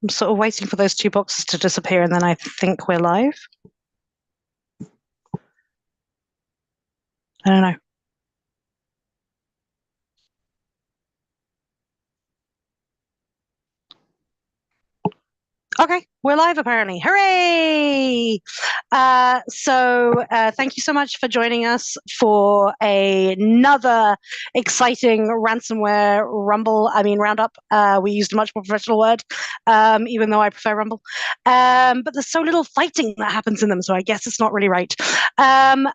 I'm sort of waiting for those two boxes to disappear, and then I think we're live. I don't know. Okay, we're live apparently. Hooray! Thank you so much for joining us for another exciting ransomware roundup. We used a much more professional word, even though I prefer Rumble. But there's so little fighting that happens in them, so I guess it's not really right. I'm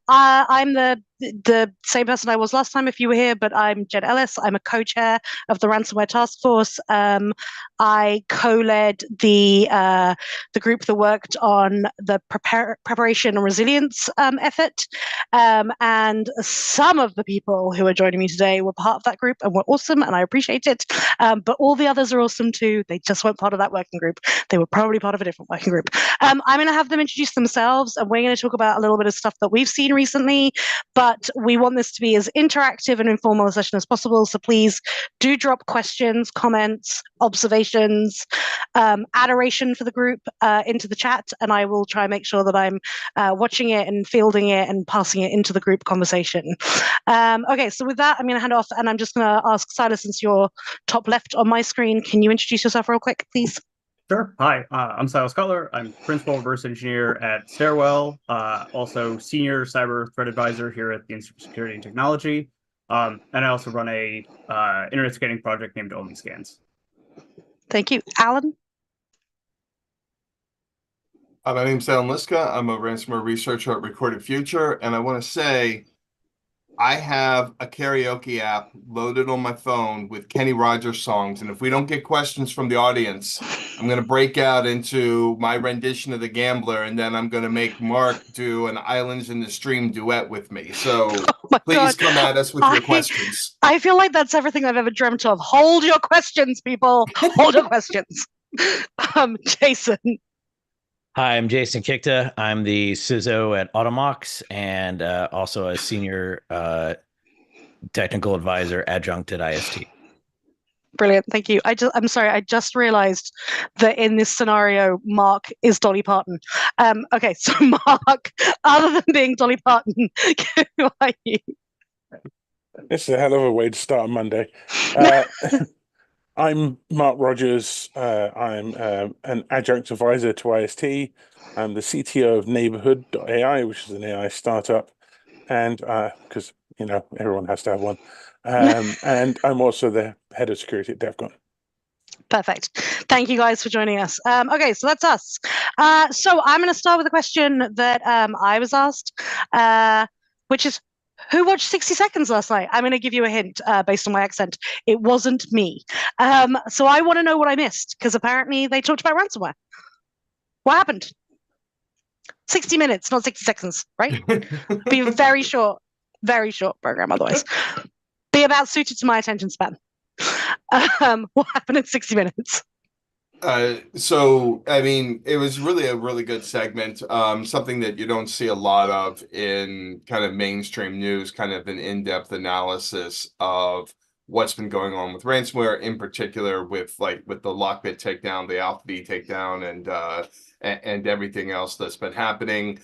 the same person I was last time if you were here, but I'm Jen Ellis. I'm a co-chair of the Ransomware Task Force. I co-led the group that worked on the preparation and resilience effort. And some of the people who are joining me today were part of that group and were awesome, and I appreciate it. But all the others are awesome too. They just weren't part of that working group. They were probably part of a different working group. I'm going to have them introduce themselves, and we're going to talk about a little bit of stuff that we've seen recently, but we want this to be as interactive and informal a session as possible. So please do drop questions, comments, observations, adoration for the group into the chat, and I will try and make sure that I'm watching it and fielding it and passing it into the group conversation. Okay, so with that, I'm going to hand off, and I'm just going to ask Silas, since you're top left on my screen, can you introduce yourself real quick, please? Sure. Hi, I'm Silas Cutler. I'm Principal Reverse Engineer at Stairwell, also Senior Cyber Threat Advisor here at the Institute of Security and Technology. And I also run a internet scanning project named Only Scans. Thank you. Allan? My name's Allan Liska. I'm a ransomware researcher at Recorded Future, and I want to say I have a karaoke app loaded on my phone with Kenny Rogers songs, and if we don't get questions from the audience, I'm going to break out into my rendition of The Gambler, and then I'm going to make Mark do an Islands in the Stream duet with me. So please come at us with your questions. I feel like that's everything I've ever dreamt of. Hold your questions, people. Hold your questions. Jason. Hi, I'm Jason Kikta. I'm the CISO at Automox and also a senior technical advisor adjunct at IST. Brilliant, thank you. I'm sorry, I just realized that in this scenario, Mark is Dolly Parton. Okay, so Mark, other than being Dolly Parton, who are you? It's a hell of a way to start a Monday. I'm Marc Rogers. I'm an adjunct advisor to IST. I'm the CTO of Neighborhood.ai, which is an AI startup, and because everyone has to have one. And I'm also the head of security at DevCon. Perfect. Thank you guys for joining us. Okay, so that's us. So I'm going to start with a question that I was asked, which is, who watched 60 Seconds last night? I'm going to give you a hint based on my accent. It wasn't me. So I want to know what I missed, because apparently they talked about ransomware. What happened? 60 minutes, not 60 seconds, right? Be a very short program otherwise. Be about suited to my attention span. What happened in 60 minutes? So, I mean, it was really a really good segment, something that you don't see a lot of in kind of mainstream news, kind of an in-depth analysis of what's been going on with ransomware, in particular with the Lockbit takedown, the AlphaD takedown, and everything else that's been happening.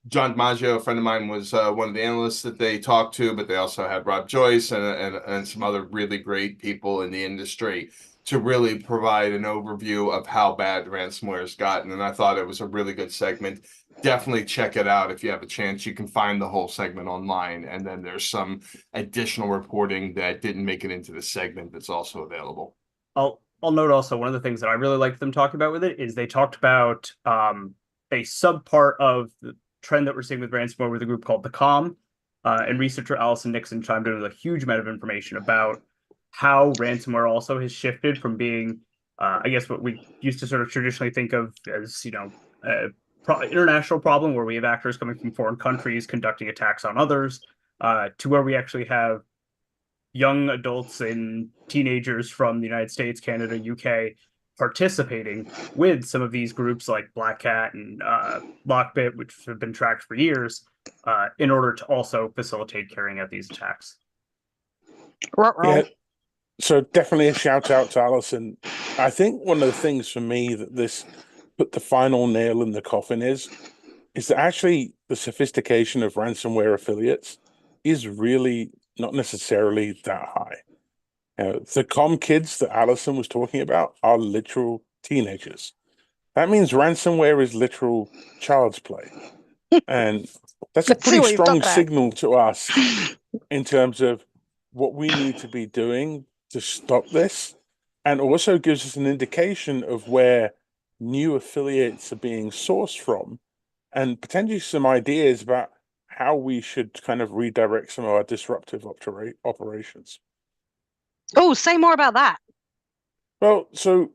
John DiMaggio, a friend of mine, was one of the analysts that they talked to, but they also had Rob Joyce and some other really great people in the industry to really provide an overview of how bad ransomware has gotten. And I thought it was a really good segment. Definitely check it out if you have a chance. You can find the whole segment online. And then there's some additional reporting that didn't make it into the segment that's also available. I'll note also, one of the things that I really liked them talking about with it is they talked about a subpart of the trend that we're seeing with ransomware with a group called the COM. And researcher Allison Nixon chimed in with a huge amount of information about how ransomware also has shifted from being, I guess, what we used to sort of traditionally think of as, international problem where we have actors coming from foreign countries conducting attacks on others, to where we actually have young adults and teenagers from the United States, Canada, UK participating with some of these groups like Black Cat and Lockbit, which have been tracked for years, in order to also facilitate carrying out these attacks. Yeah. So definitely a shout out to Alison. I think one of the things for me that this put the final nail in the coffin is that actually the sophistication of ransomware affiliates is really not necessarily that high. The comm kids that Allison was talking about are literal teenagers. That means ransomware is literal child's play. And that's a Let's see pretty what you've strong got there. signal to us in terms of what we need to be doing to stop this, and also gives us an indication of where new affiliates are being sourced from, and potentially some ideas about how we should kind of redirect some of our disruptive operations. Oh, say more about that. Well, so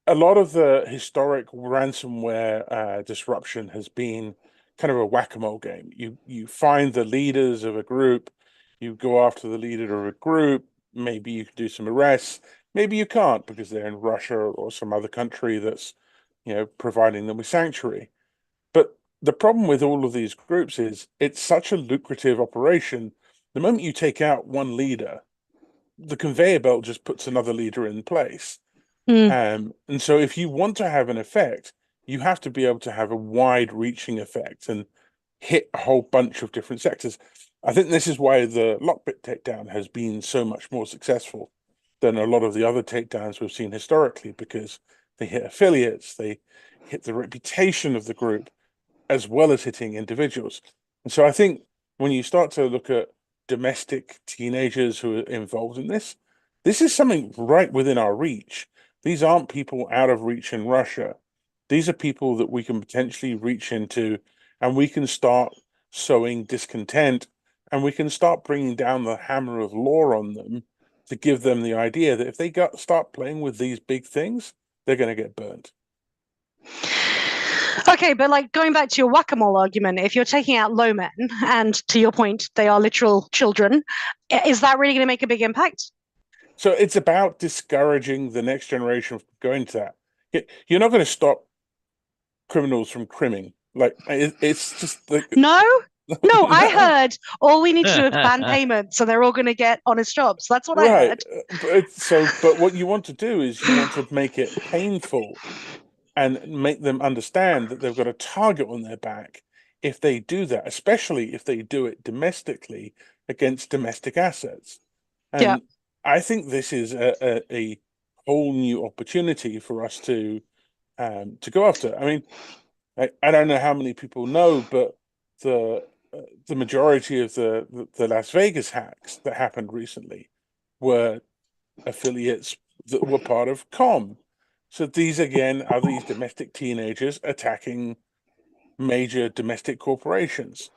a lot of the historic ransomware disruption has been kind of a whack-a-mole game. You find the leaders of a group, you go after the leader of a group, maybe you can do some arrests, maybe you can't because they're in Russia or some other country that's, providing them with sanctuary. But the problem with all of these groups is it's such a lucrative operation. The moment you take out one leader, the conveyor belt just puts another leader in place. And so if you want to have an effect, you have to be able to have a wide-reaching effect and hit a whole bunch of different sectors. I think this is why the Lockbit takedown has been so much more successful than a lot of the other takedowns we've seen historically, because they hit affiliates, they hit the reputation of the group, as well as hitting individuals. And so I think when you start to look at domestic teenagers who are involved in this is something right within our reach. These aren't people out of reach in Russia. These are people that we can potentially reach into, and we can start sowing discontent, and we can start bringing down the hammer of law on them to give them the idea that if they start playing with these big things, they're going to get burnt. Okay, but like going back to your whack-a-mole argument, if you're taking out low men, and to your point, they are literal children, is that really going to make a big impact? So it's about discouraging the next generation from going to that. You're not going to stop criminals from crimming. Like, it's just like... No, I heard all we need to do is ban payments, so they're all going to get honest jobs. That's what I heard. But what you want to do is you want to make it painful and make them understand that they've got a target on their back if they do that, especially if they do it domestically against domestic assets. And I think this is a whole new opportunity for us to go after. I mean, I don't know how many people know, but the majority of the Las Vegas hacks that happened recently were affiliates that were part of COM. So these, again, are these domestic teenagers attacking major domestic corporations.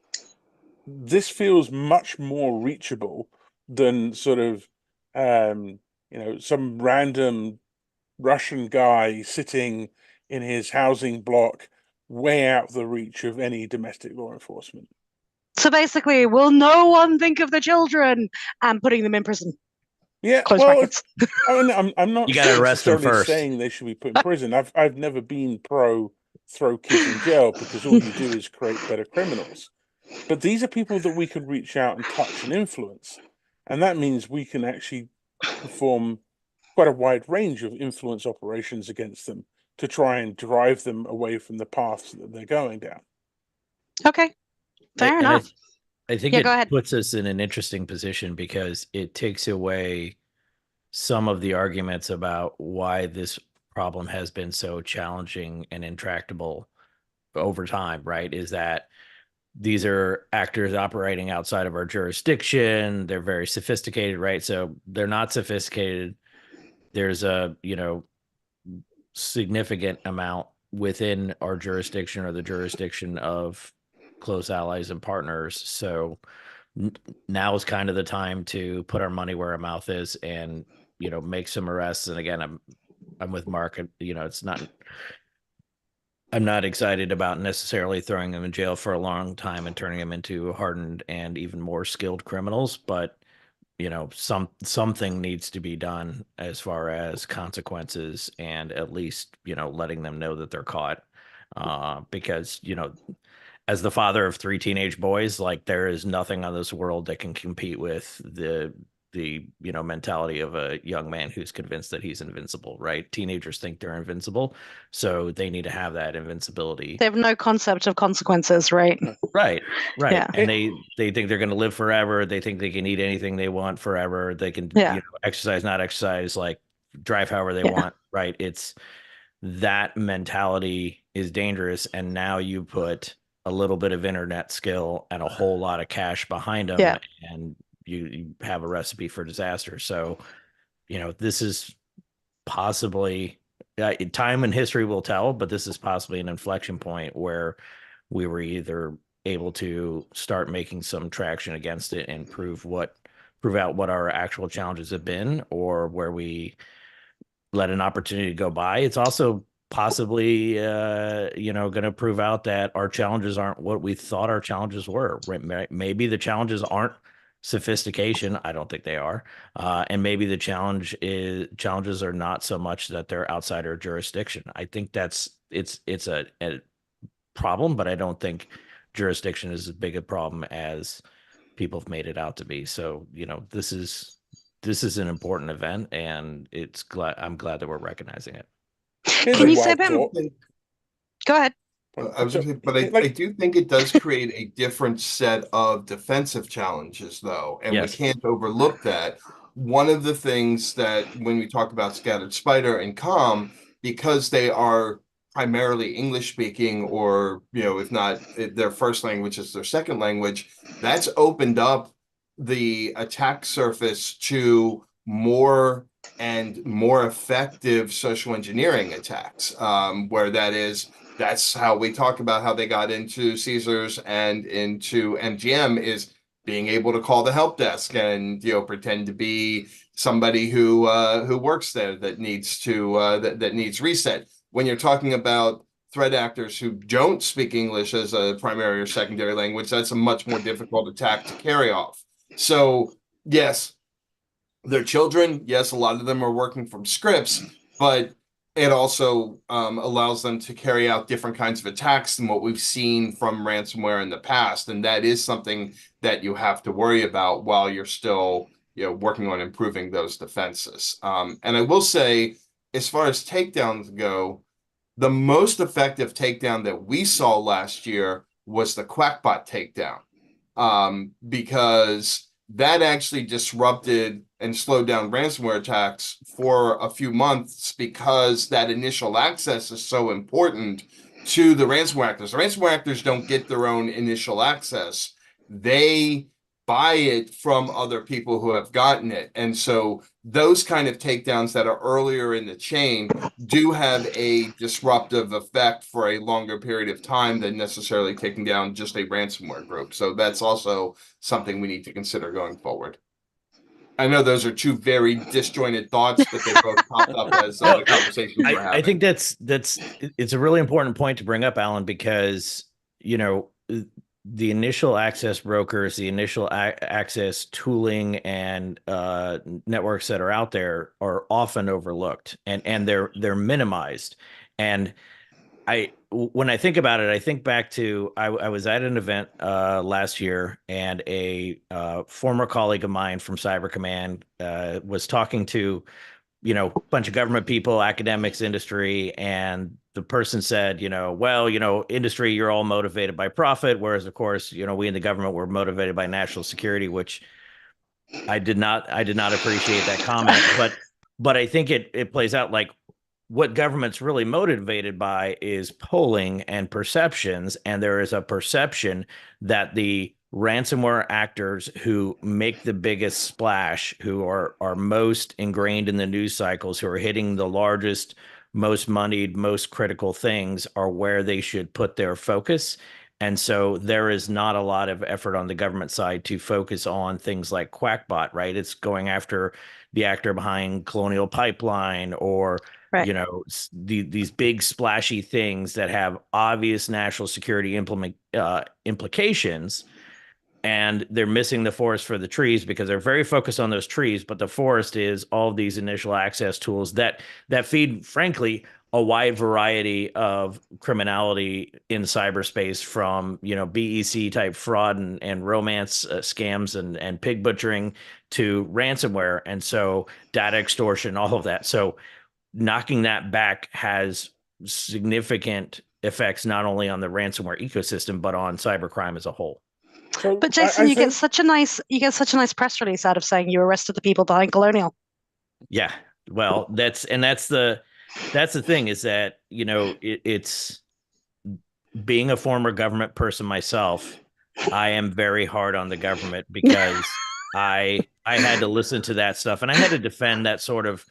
This feels much more reachable than sort of, some random Russian guy sitting in his housing block way out the reach of any domestic law enforcement. So basically, will no one think of the children and putting them in prison? Yeah, Close well, brackets. I mean, I'm not You gotta arrest them necessarily first. saying they should be put in prison. I've never been pro throw kids in jail, because all you do is create better criminals. But these are people that we can reach out and touch and influence, and that means we can actually perform quite a wide range of influence operations against them to try and drive them away from the paths that they're going down. Okay, fair enough. I think go ahead. puts us in an interesting position because it takes away some of the arguments about why this problem has been so challenging and intractable over time, right? Is that these are actors operating outside of our jurisdiction. They're very sophisticated, right? So they're not sophisticated. There's a, significant amount within our jurisdiction or the jurisdiction of close allies and partners. So now is kind of the time to put our money where our mouth is and, make some arrests. And again, I'm with Mark. I'm not excited about necessarily throwing them in jail for a long time and turning them into hardened and even more skilled criminals, but something needs to be done as far as consequences and at least, letting them know that they're caught. Because, as the father of 3 teenage boys, like there is nothing on this world that can compete with the mentality of a young man who's convinced that he's invincible, right? Teenagers think they're invincible, so they need to have that invincibility. They have no concept of consequences, right? Right. Yeah. And they think they're going to live forever. They think they can eat anything they want forever. They can exercise, not exercise, like drive however they want, right? It's that mentality is dangerous. And now you put a little bit of internet skill and a whole lot of cash behind them, and you have a recipe for disaster. So, this is possibly time and history will tell, but this is possibly an inflection point where we were either able to start making some traction against it and prove out what our actual challenges have been, or where we let an opportunity go by. It's also possibly going to prove out that our challenges aren't what we thought our challenges were. Maybe the challenges aren't sophistication. I don't think they are. And maybe the challenges are not so much that they're outside our jurisdiction. I think it's a problem, but I don't think jurisdiction is as big a problem as people have made it out to be. So, this is an important event, and I'm glad that we're recognizing it. Can you say a bit more? Go ahead. I was gonna say, but I do think it does create a different set of defensive challenges, though, and we can't overlook that. One of the things that when we talk about Scattered Spider and COM, because they are primarily English speaking, or if not their first language is their second language, that's opened up the attack surface to more and more effective social engineering attacks, where that's how we talk about how they got into Caesars and into MGM, is being able to call the help desk and pretend to be somebody who works there that needs that needs reset. When you're talking about threat actors who don't speak English as a primary or secondary language, that's a much more difficult attack to carry off. So yes, they're children. Yes, a lot of them are working from scripts, but it also allows them to carry out different kinds of attacks than what we've seen from ransomware in the past. And that is something that you have to worry about while you're still working on improving those defenses. And I will say, as far as takedowns go, the most effective takedown that we saw last year was the Quackbot takedown, because that actually disrupted and slowed down ransomware attacks for a few months, because that initial access is so important to the ransomware actors. The ransomware actors don't get their own initial access. They buy it from other people who have gotten it. And so those kind of takedowns that are earlier in the chain do have a disruptive effect for a longer period of time than necessarily taking down just a ransomware group. So that's also something we need to consider going forward. I know those are two very disjointed thoughts, but they both popped up as the conversations we're having. I think it's a really important point to bring up, Allan, because the initial access brokers, the initial access tooling and networks that are out there are often overlooked, and they're minimized. And when I think about it, I think back to I was at an event last year, and a former colleague of mine from Cyber Command was talking to a bunch of government people, academics, industry, and the person said, industry, you're all motivated by profit, whereas of course, we in the government were motivated by national security, which I did not appreciate that comment, but I think it plays out like what government's really motivated by is polling and perceptions, and there is a perception that the ransomware actors who make the biggest splash, who are most ingrained in the news cycles, who are hitting the largest, most moneyed, most critical things, are where they should put their focus. And so there is not a lot of effort on the government side to focus on things like Quackbot, right? It's going after the actor behind Colonial Pipeline, or these big splashy things that have obvious national security implications. And they're missing the forest for the trees, because they're very focused on those trees, but the forest is all of these initial access tools that feed, frankly, a wide variety of criminality in cyberspace, from BEC type fraud and romance scams and pig butchering to ransomware, and so data extortion, all of that. So knocking that back has significant effects not only on the ransomware ecosystem but on cybercrime as a whole. So But Jason, you get such a nice press release out of saying you arrested the people behind Colonial. Yeah, well, that's the thing, is that it's being a former government person myself. I am very hard on the government because I had to listen to that stuff, and I had to defend that sort of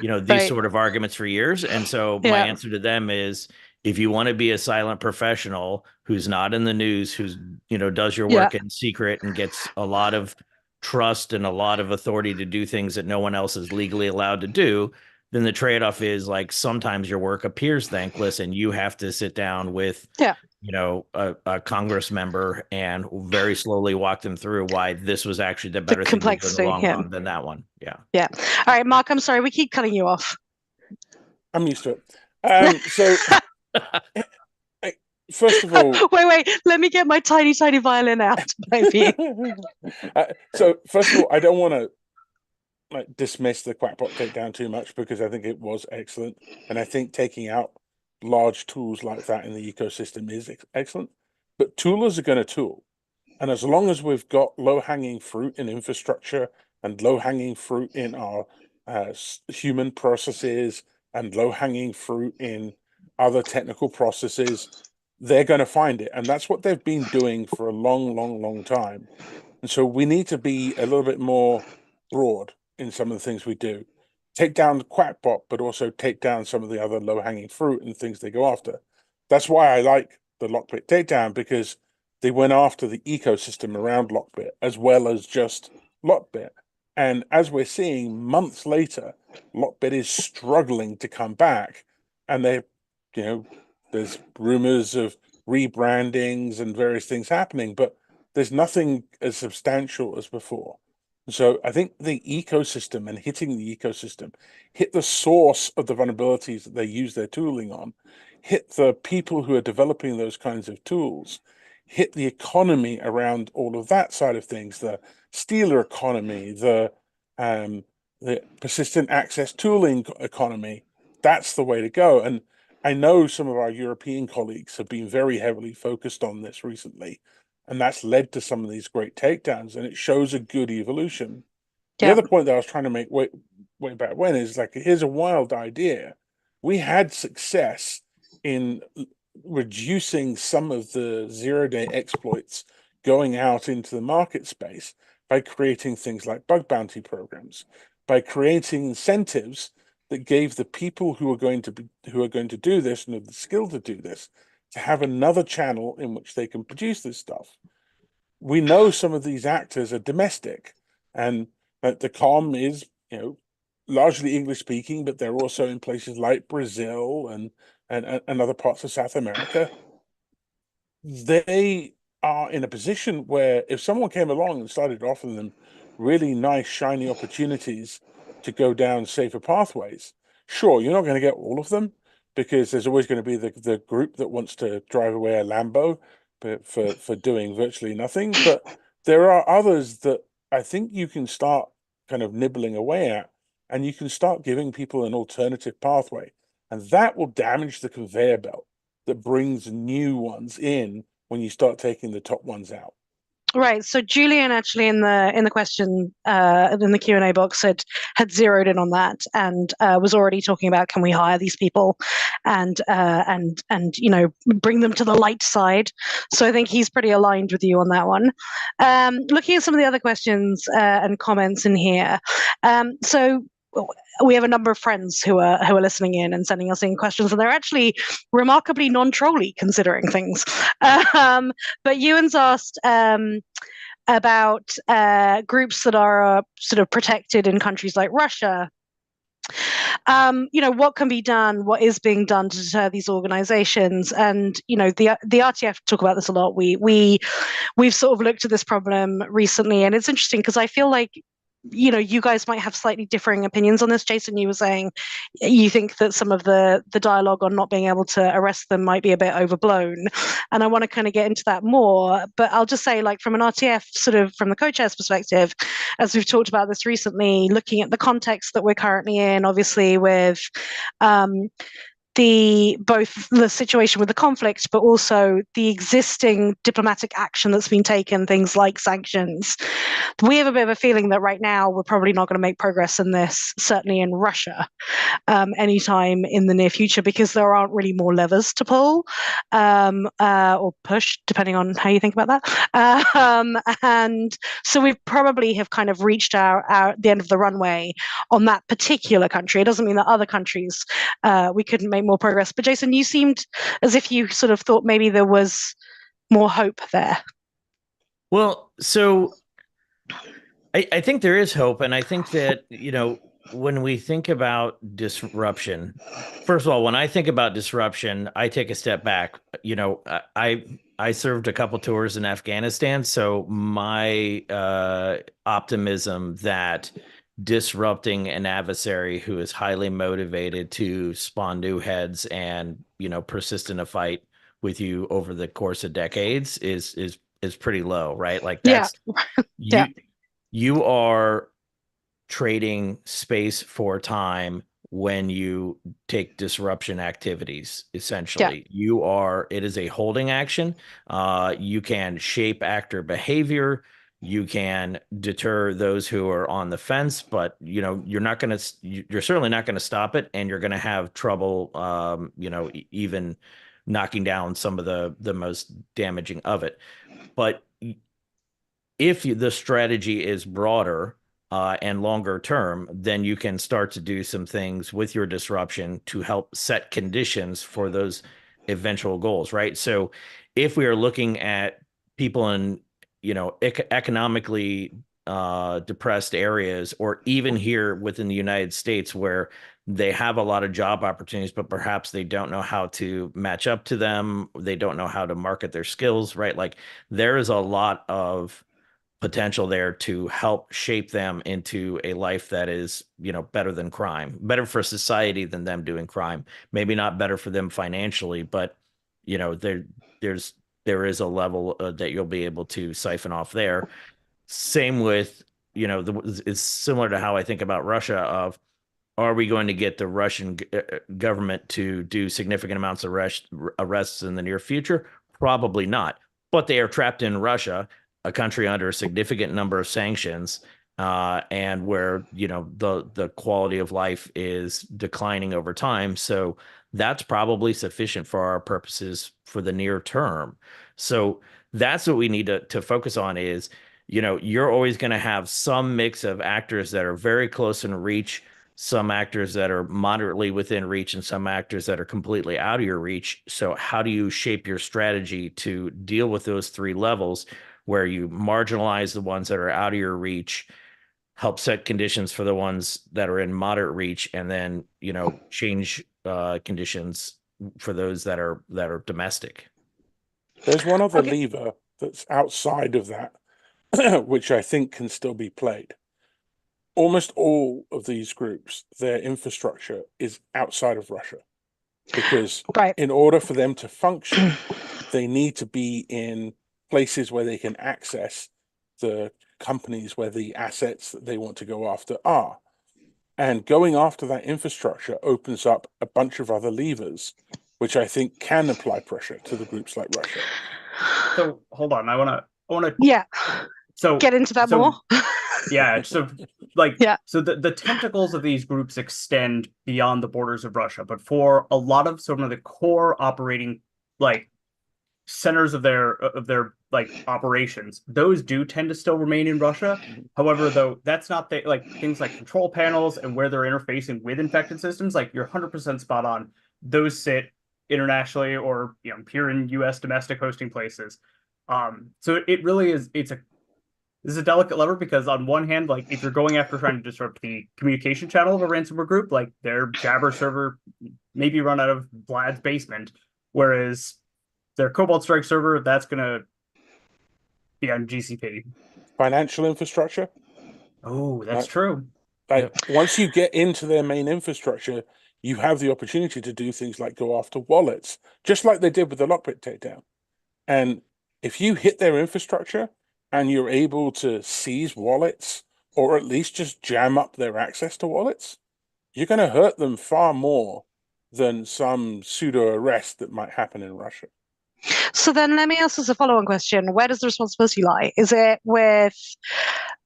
these sort of arguments for years. And so my answer to them is, if you want to be a silent professional who's not in the news, who's does your work in secret and gets a lot of trust and a lot of authority to do things that no one else is legally allowed to do, then the trade-off is, like, sometimes your work appears thankless and you have to sit down with a Congress member and very slowly walk them through why this was actually the better thing to do in the long run than that one. Yeah. All right, Mark, I'm sorry, we keep cutting you off. I'm used to it. So first of all, wait, let me get my tiny violin out, baby. So first of all, I don't want to dismiss the Quackbot takedown too much, because I think it was excellent, and I think taking out large tools like that in the ecosystem is excellent. But toolers are going to tool, and as long as we've got low-hanging fruit in infrastructure and low-hanging fruit in our human processes and low-hanging fruit in other technical processes, they're going to find it. And that's what they've been doing for a long time. And so we need to be a little bit more broad in some of the things we do. Take down the Quackbot, but also take down some of the other low-hanging fruit and things they go after. That's why I like the Lockbit takedown, because they went after the ecosystem around Lockbit as well as just Lockbit. And as we're seeing months later, Lockbit is struggling to come back, and they, there's rumors of rebrandings and various things happening, but there's nothing as substantial as before. So I think the ecosystem, and hitting the ecosystem, hit the source of the vulnerabilities that they use their tooling on, hit the people who are developing those kinds of tools, hit the economy around all of that side of things, the Stealer economy, the persistent access tooling economy. That's the way to go. And I know some of our European colleagues have been very heavily focused on this recently, and that's led to some of these great takedowns, and it shows a good evolution. The other point that I was trying to make way back when is, like, here's a wild idea. We had success in reducing some of the zero-day exploits going out into the market space by creating things like bug bounty programs, by creating incentives that gave the people who are going to do this and have the skill to do this to have another channel in which they can produce this stuff. We know some of these actors are domestic, and the COM is, largely English speaking, but they're also in places like Brazil and other parts of South America. They are in a position where if someone came along and started offering them really nice, shiny opportunities to go down safer pathways, sure, you're not going to get all of them, because there's always going to be the group that wants to drive away a Lambo for doing virtually nothing. But there are others that I think you can start kind of nibbling away at, and you can start giving people an alternative pathway. And that will damage the conveyor belt that brings new ones in when you start taking the top ones out. Right. So Julian actually in the question in the Q&A box had zeroed in on that, and was already talking about, can we hire these people and bring them to the light side. So I think he's pretty aligned with you on that one. Looking at some of the other questions and comments in here. So we have a number of friends who are listening in and sending us in questions, and they're actually remarkably non-trolly considering things. But Ewan's asked about groups that are sort of protected in countries like Russia. What can be done? What is being done to deter these organizations? And the RTF talk about this a lot. We've sort of looked at this problem recently, and it's interesting because I feel like you guys might have slightly differing opinions on this. Jason, you were saying you think that some of the dialogue on not being able to arrest them might be a bit overblown, and I want to kind of get into that more. But I'll just say, like, from an RTF sort of from the co-chair's perspective, as we've talked about this recently, looking at the context that we're currently in, obviously with both the situation with the conflict, but also the existing diplomatic action that's been taken, things like sanctions. We have a bit of a feeling that right now we're probably not going to make progress in this, certainly in Russia, anytime in the near future, because there aren't really more levers to pull or push, depending on how you think about that. And so we probably have kind of reached the end of the runway on that particular country. It doesn't mean that other countries we couldn't make more progress. But Jason, you seemed as if you sort of thought maybe there was more hope there. Well, so I think there is hope. And I think that, when we think about disruption, first of all, when I think about disruption, I take a step back. I served a couple tours in Afghanistan. So my optimism that disrupting an adversary who is highly motivated to spawn new heads and persist in a fight with you over the course of decades is pretty low, right? Like that's you are trading space for time when you take disruption activities. Essentially, it is a holding action. You can shape actor behavior. You can deter those who are on the fence, but you're certainly not going to stop it, and you're going to have trouble, even knocking down some of the most damaging of it. But if the strategy is broader and longer term, then you can start to do some things with your disruption to help set conditions for those eventual goals, right? So if we are looking at people in economically depressed areas, or even here within the United States where they have a lot of job opportunities, but perhaps they don't know how to match up to them. They don't know how to market their skills, right? Like there is a lot of potential there to help shape them into a life that is, better than crime, better for society than them doing crime. Maybe not better for them financially, but there is a level that you'll be able to siphon off there. Same with, it's similar to how I think about Russia of, are we going to get the Russian government to do significant amounts of arrests in the near future? Probably not. But they are trapped in Russia, a country under a significant number of sanctions, and where, the quality of life is declining over time. So that's probably sufficient for our purposes for the near term. So that's what we need to focus on is, you're always going to have some mix of actors that are very close in reach, some actors that are moderately within reach, and some actors that are completely out of your reach. So how do you shape your strategy to deal with those three levels where you marginalize the ones that are out of your reach, help set conditions for the ones that are in moderate reach, and then, change conditions for those that are domestic? There's one other lever that's outside of that, which I think can still be played. Almost all of these groups, their infrastructure is outside of Russia, because in order for them to function, they need to be in places where they can access the companies where the assets that they want to go after are. And going after that infrastructure opens up a bunch of other levers, which I think can apply pressure to the groups like Russia. So hold on, I wanna get into that more. Yeah, so so the tentacles of these groups extend beyond the borders of Russia, but for a lot of some of the core operating centers of their operations, those do tend to still remain in Russia. However, though, that's not things like control panels and where they're interfacing with infected systems. Like you're 100% spot on. Those sit internationally or here in U.S. domestic hosting places. So it really is. This is a delicate lever because on one hand, if you're going after trying to disrupt the communication channel of a ransomware group, their Jabber server may be run out of Vlad's basement, whereas their Cobalt Strike server, that's going to be on GCP. Financial infrastructure? Oh, that's Right. true. Like once you get into their main infrastructure, you have the opportunity to do things like go after wallets, just like they did with the Lockbit takedown. And if you hit their infrastructure and you're able to seize wallets or at least just jam up their access to wallets, you're going to hurt them far more than some pseudo arrest that might happen in Russia. So then let me ask as a follow-on question, where does the responsibility lie? Is it with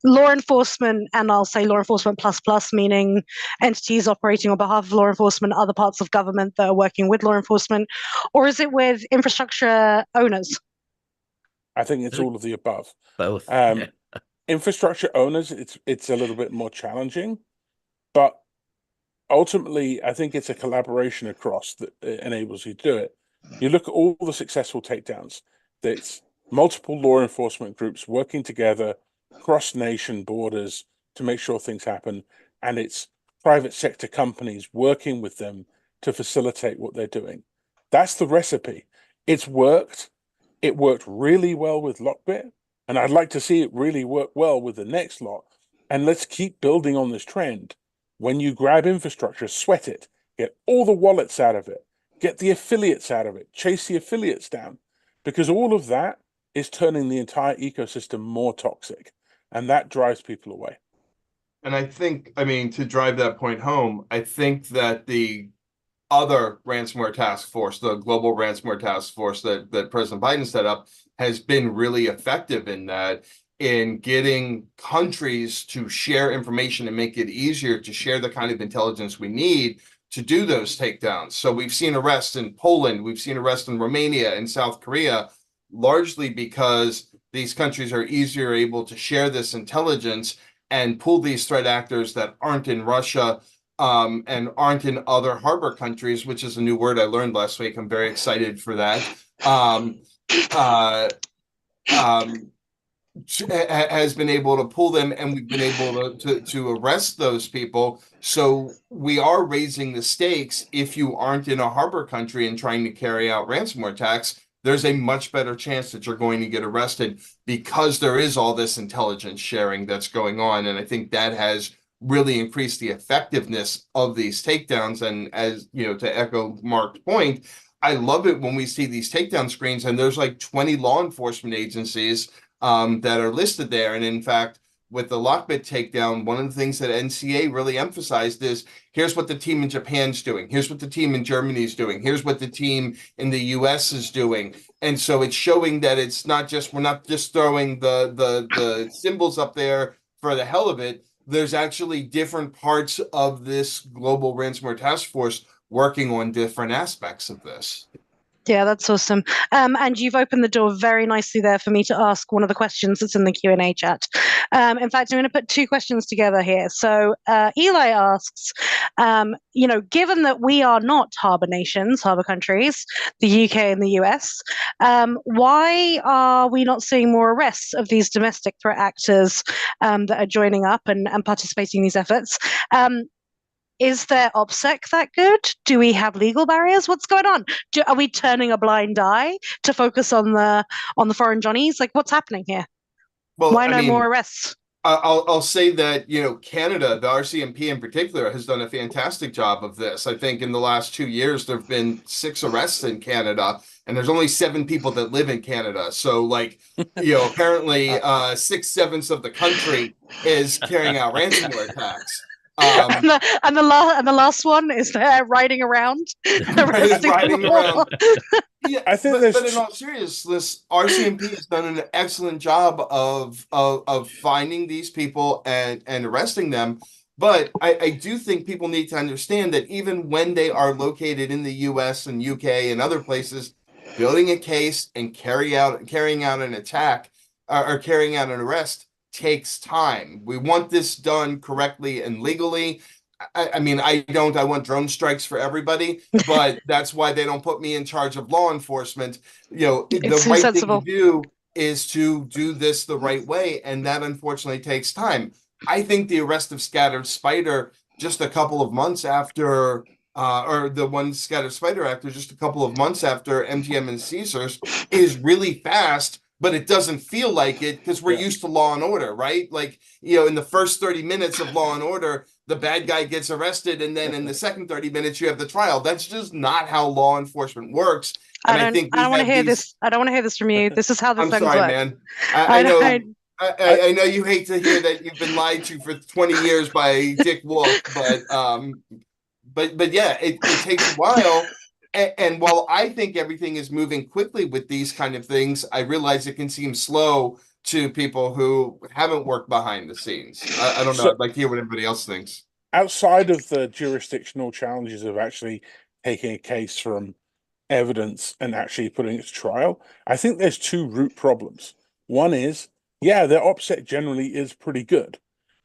law enforcement, and I'll say law enforcement plus plus, meaning entities operating on behalf of law enforcement, other parts of government that are working with law enforcement, or is it with infrastructure owners? I think it's all of the above. Both. Infrastructure owners, it's a little bit more challenging, but ultimately, I think it's a collaboration across that enables you to do it. You look at all the successful takedowns. There's multiple law enforcement groups working together across nation borders to make sure things happen, and it's private sector companies working with them to facilitate what they're doing. That's the recipe. It's worked. It worked really well with Lockbit, and I'd like to see it really work well with the next lot. And let's keep building on this trend. When you grab infrastructure, sweat it, get all the wallets out of it, get the affiliates out of it, chase the affiliates down, because all of that is turning the entire ecosystem more toxic, and that drives people away. And I think, I mean, to drive that point home, I think that the other ransomware task force, the global ransomware task force that President Biden set up, has been really effective in getting countries to share information and make it easier to share the kind of intelligence we need to do those takedowns. So we've seen arrests in Poland, we've seen arrests in Romania and South Korea, largely because these countries are easier able to share this intelligence and pull these threat actors that aren't in Russia and aren't in other harbor countries, which is a new word I learned last week. I'm very excited for that. Has been able to pull them, and we've been able to arrest those people. So we are raising the stakes. If you aren't in a harbor country and trying to carry out ransomware attacks, there's a much better chance that you're going to get arrested because there is all this intelligence sharing that's going on. And I think that has really increased the effectiveness of these takedowns. And as you know, to echo Mark's point, I love it when we see these takedown screens and there's like 20 law enforcement agencies that are listed there. And in fact, with the Lockbit takedown, one of the things that NCA really emphasized is here's what the team in Japan's doing. Here's what the team in Germany's doing. Here's what the team in the US is doing. And so it's showing that it's not just, we're not just throwing the symbols up there for the hell of it. There's actually different parts of this global ransomware task force working on different aspects of this. Yeah, that's awesome. And you've opened the door very nicely there for me to ask one of the questions that's in the Q&A chat. In fact, I'm going to put two questions together here. So Eli asks, given that we are not harbor nations, harbor countries, the UK and the US, why are we not seeing more arrests of these domestic threat actors that are joining up and participating in these efforts? Is their OPSEC that good? Do we have legal barriers? What's going on? Are we turning a blind eye to focus on the foreign Johnnies? Like, what's happening here? Well, why no more arrests? I'll say that, Canada, the RCMP in particular, has done a fantastic job of this. I think in the last 2 years, there have been 6 arrests in Canada, and there's only 7 people that live in Canada. So, apparently 6/7 of the country is carrying out ransomware attacks. And the last one is they're riding around, riding around. Yeah, I think but in all seriousness, RCMP has done an excellent job of finding these people and arresting them. But I do think people need to understand that even when they are located in the US and UK and other places, building a case and carrying out an attack or carrying out an arrest takes time. We want this done correctly and legally. I want drone strikes for everybody, but that's why they don't put me in charge of law enforcement. The right thing to do is to do this the right way, and that unfortunately takes time. I think the arrest of Scattered Spider just a couple of months after, or the one Scattered Spider actor just a couple of months after MGM and Caesars is really fast, but it doesn't feel like it because we're used to Law and Order, right? Like, in the first 30 minutes of Law and Order, the bad guy gets arrested, and then in the second 30 minutes you have the trial. That's just not how law enforcement works. And I think I don't want to hear this. I don't want to hear this from you. This is how I'm things sorry, work. man. I know. I know you hate to hear that you've been lied to for 20 years by Dick Wolf, but yeah, it takes a while. And while I think everything is moving quickly with these kind of things, I realize it can seem slow to people who haven't worked behind the scenes. I don't know. I'd like to hear what everybody else thinks. Outside of the jurisdictional challenges of actually taking a case from evidence and actually putting it to trial, I think there's two root problems. One is, their OPSEC generally is pretty good.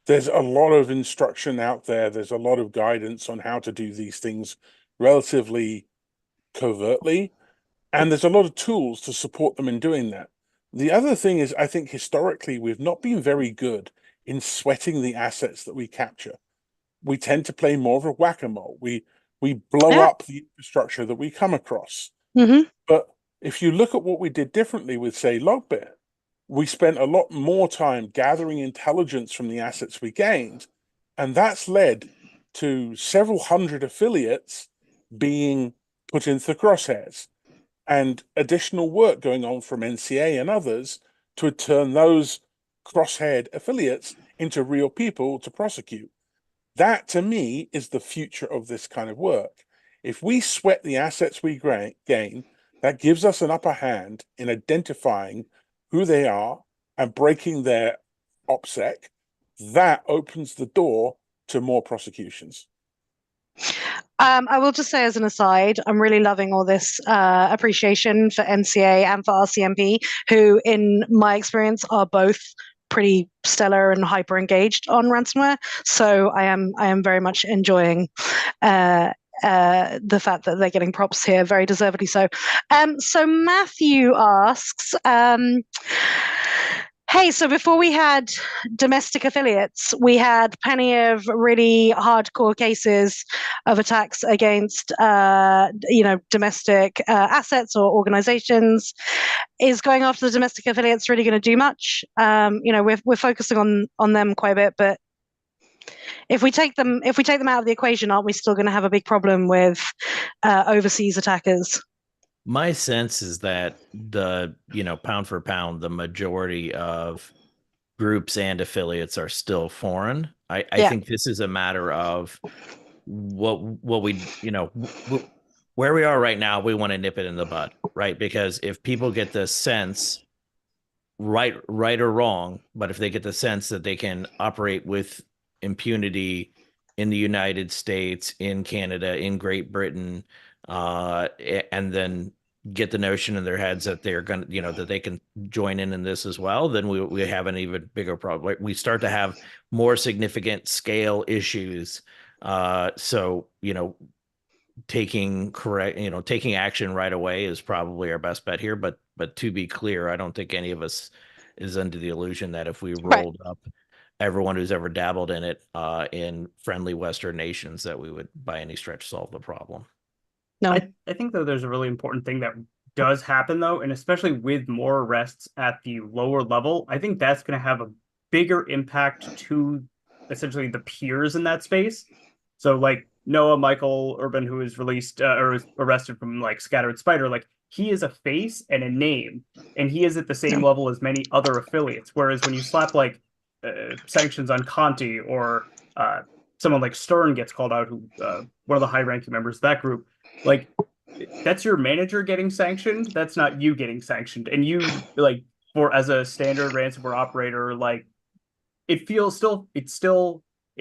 There's a lot of instruction out there. There's a lot of guidance on how to do these things relatively covertly, and there's a lot of tools to support them in doing that. The other thing is, I think historically we've not been very good in sweating the assets that we capture. We tend to play more of a whack-a-mole. We blow up the infrastructure that we come across. But if you look at what we did differently with, say, Logbit, we spent a lot more time gathering intelligence from the assets we gained, and that's led to several hundred affiliates being put into the crosshairs, and additional work going on from NCA and others to turn those crosshaired affiliates into real people to prosecute. That, to me, is the future of this kind of work. If we sweat the assets we gain, that gives us an upper hand in identifying who they are and breaking their OPSEC. That opens the door to more prosecutions. I will just say as an aside, I'm really loving all this appreciation for NCA and for RCMP, who, in my experience, are both pretty stellar and hyper engaged on ransomware. So I am very much enjoying the fact that they're getting props here, very deservedly so. So Matthew asks, hey, so before we had domestic affiliates, we had plenty of really hardcore cases of attacks against, domestic assets or organizations. Is going after the domestic affiliates really going to do much? We're focusing on them quite a bit, but if we take them out of the equation, aren't we still going to have a big problem with overseas attackers? My sense is that pound for pound, the majority of groups and affiliates are still foreign. I think this is a matter of what we, where we are right now, we want to nip it in the bud, right? Because if people get the sense, right or wrong, but if they get the sense that they can operate with impunity in the United States, in Canada, in Great Britain, and then get the notion in their heads that they're going to, that they can join in this as well, then we have an even bigger problem. We start to have more significant scale issues. So, taking action right away is probably our best bet here. But to be clear, I don't think any of us is under the illusion that if we rolled up everyone who's ever dabbled in it in friendly Western nations, that we would by any stretch solve the problem. No, I think, though, there's a really important thing that does happen, though, and especially with more arrests at the lower level, I think that's going to have a bigger impact to essentially the peers in that space. So, like Noah Michael Urban, who is released or is arrested from like Scattered Spider, like he is a face and a name, and he is at the same level as many other affiliates. Whereas when you slap like sanctions on Conti or someone like Stern gets called out, who one of the high-ranking members of that group, like that's your manager getting sanctioned. That's not you getting sanctioned. And you, like, for as a standard ransomware operator, like it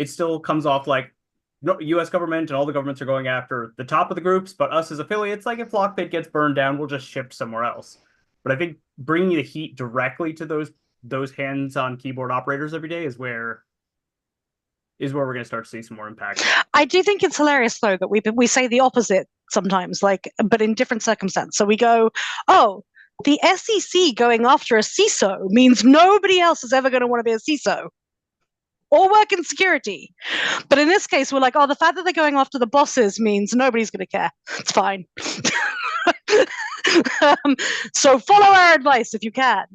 still comes off like U.S. government and all the governments are going after the top of the groups, but us as affiliates, like if Lockbit gets burned down, we'll just ship somewhere else. But I think bringing the heat directly to those hands-on keyboard operators every day is where we're going to start to see some more impact. I do think it's hilarious, though, that we say the opposite sometimes, but in different circumstances. So we go, oh, the SEC going after a CISO means nobody else is ever going to want to be a CISO or work in security. But in this case, we're like, oh, the fact that they're going after the bosses means nobody's going to care. It's fine. So follow our advice if you can.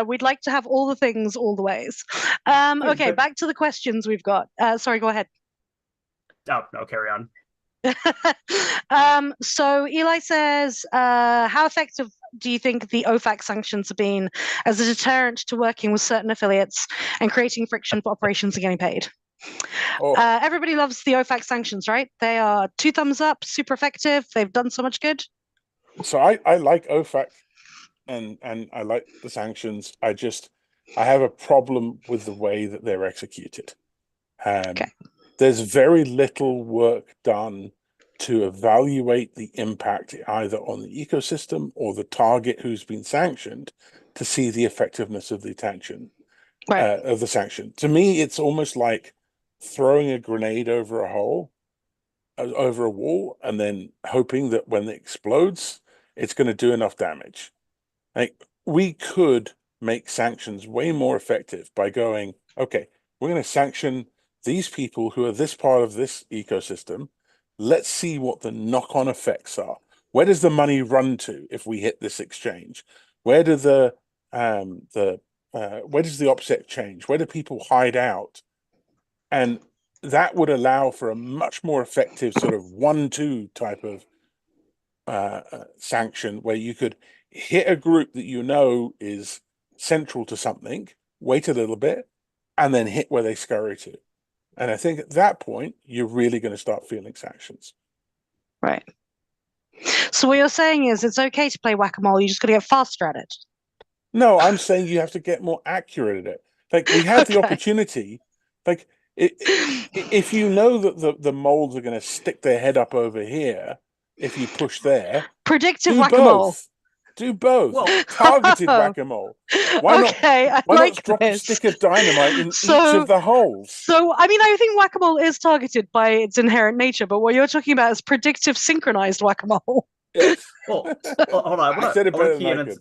We'd like to have all the things all the ways. Okay, back to the questions we've got. Sorry, go ahead. Oh, no, carry on. So Eli says, how effective do you think the OFAC sanctions have been as a deterrent to working with certain affiliates and creating friction for operations and getting paid? Everybody loves the OFAC sanctions, right? They are 2 thumbs up, super effective. They've done so much good. So I like OFAC and I like the sanctions. I have a problem with the way that they're executed. Okay. There's very little work done to evaluate the impact either on the ecosystem or the target who's been sanctioned to see the effectiveness of the sanction. Of the sanction. To me, it's almost like throwing a grenade over a hole, over a wall, and then hoping that when it explodes, it's going to do enough damage. Like, we could make sanctions way more effective by going, okay, we're going to sanction these people who are this part of this ecosystem. Let's see what the knock-on effects are. Where does the money run to if we hit this exchange? Where do where does the OPSEC change? Where do people hide out? And that would allow for a much more effective sort of 1-2 type of sanction, where you could hit a group that you know is central to something, wait a little bit, and then hit where they scurry to. And I think at that point, you're really going to start feeling sanctions. Right. So what you're saying is it's okay to play whack-a-mole, you just got to get faster at it. No, I'm saying you have to get more accurate at it. Like, we have the opportunity, like, if you know that the molds are going to stick their head up over here, if you push there, predictive whack-a-mole. Do both. Well, targeted whack-a-mole. Why not drop a stick of dynamite in each of the holes? So, I mean, I think whack-a-mole is targeted by its inherent nature, but what you're talking about is predictive synchronized whack-a-mole. Yes. Well, hold on. I said it better than I could.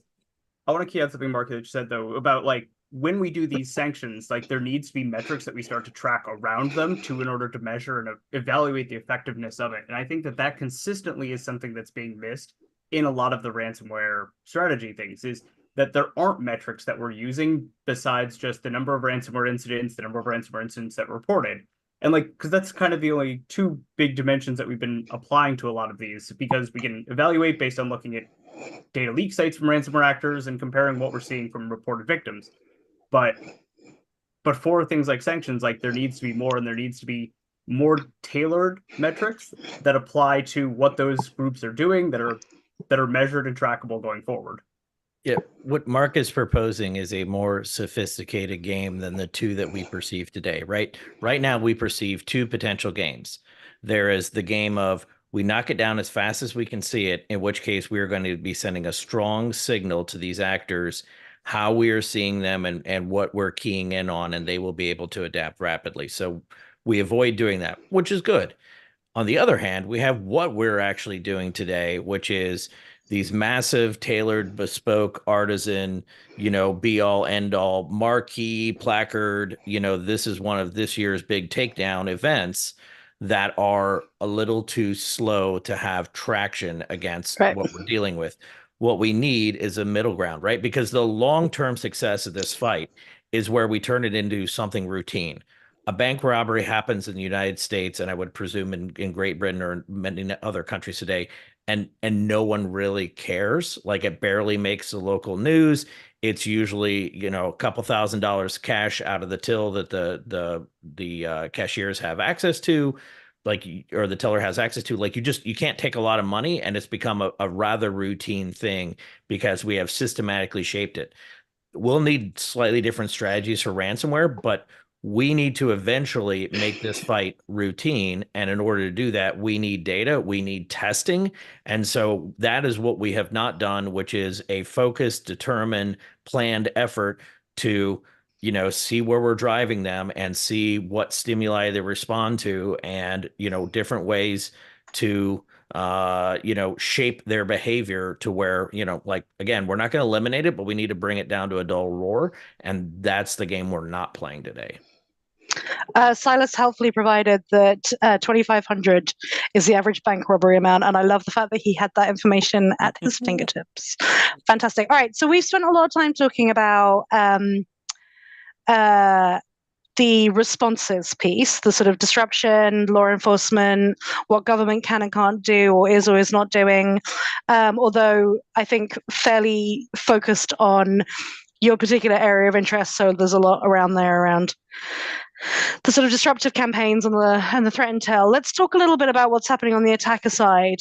I want to key out something Mark had said, though, about, like, when we do these sanctions, like, there needs to be metrics that we start to track around them in order to measure and evaluate the effectiveness of it. And I think that consistently is something that's being missed in a lot of the ransomware strategy things, is that there aren't metrics that we're using besides just the number of ransomware incidents, the number of ransomware incidents that were reported. And, like, because that's kind of the only 2 big dimensions that we've been applying to a lot of these, because we can evaluate based on looking at data leak sites from ransomware actors and comparing what we're seeing from reported victims. But for things like sanctions, like, there needs to be more, and there needs to be more tailored metrics that apply to what those groups are doing that are measured and trackable going forward. Yeah, what Mark is proposing is a more sophisticated game than the 2 that we perceive today, right? Right now, we perceive 2 potential games. There is the game of we knock it down as fast as we can see it, in which case we are going to be sending a strong signal to these actors how we are seeing them and what we're keying in on, and they will be able to adapt rapidly. So we avoid doing that, which is good. On the other hand, we have what we're actually doing today, which is these massive, tailored, bespoke, artisan, be all, end all, marquee placard, this is one of this year's big takedown events that are a little too slow to have traction against what we're dealing with. What we need is a middle ground, right? Because the long-term success of this fight is where we turn it into something routine. A bank robbery happens in the United States, and I would presume in Great Britain or many other countries today, and no one really cares. Like, it barely makes the local news. It's usually, a couple $1,000s cash out of the till that the cashiers have access to, or the teller has access to. Like, you can't take a lot of money, and it's become a rather routine thing because we have systematically shaped it. We'll need slightly different strategies for ransomware, but we need to eventually make this fight routine. And in order to do that, we need data, we need testing. And so that is what we have not done, which is a focused, determined, planned effort to, see where we're driving them and see what stimuli they respond to, and, different ways to, shape their behavior to where, again, we're not going to eliminate it, but we need to bring it down to a dull roar. And that's the game we're not playing today. Silas helpfully provided that 2,500 is the average bank robbery amount, and I love the fact that he had that information at his fingertips. Fantastic. All right, so we've spent a lot of time talking about the responses piece, the sort of disruption, law enforcement, what government can and can't do or is not doing, although I think fairly focused on your particular area of interest, so there's a lot around there around the sort of disruptive campaigns and the threat intel. Let's talk a little bit about what's happening on the attacker side.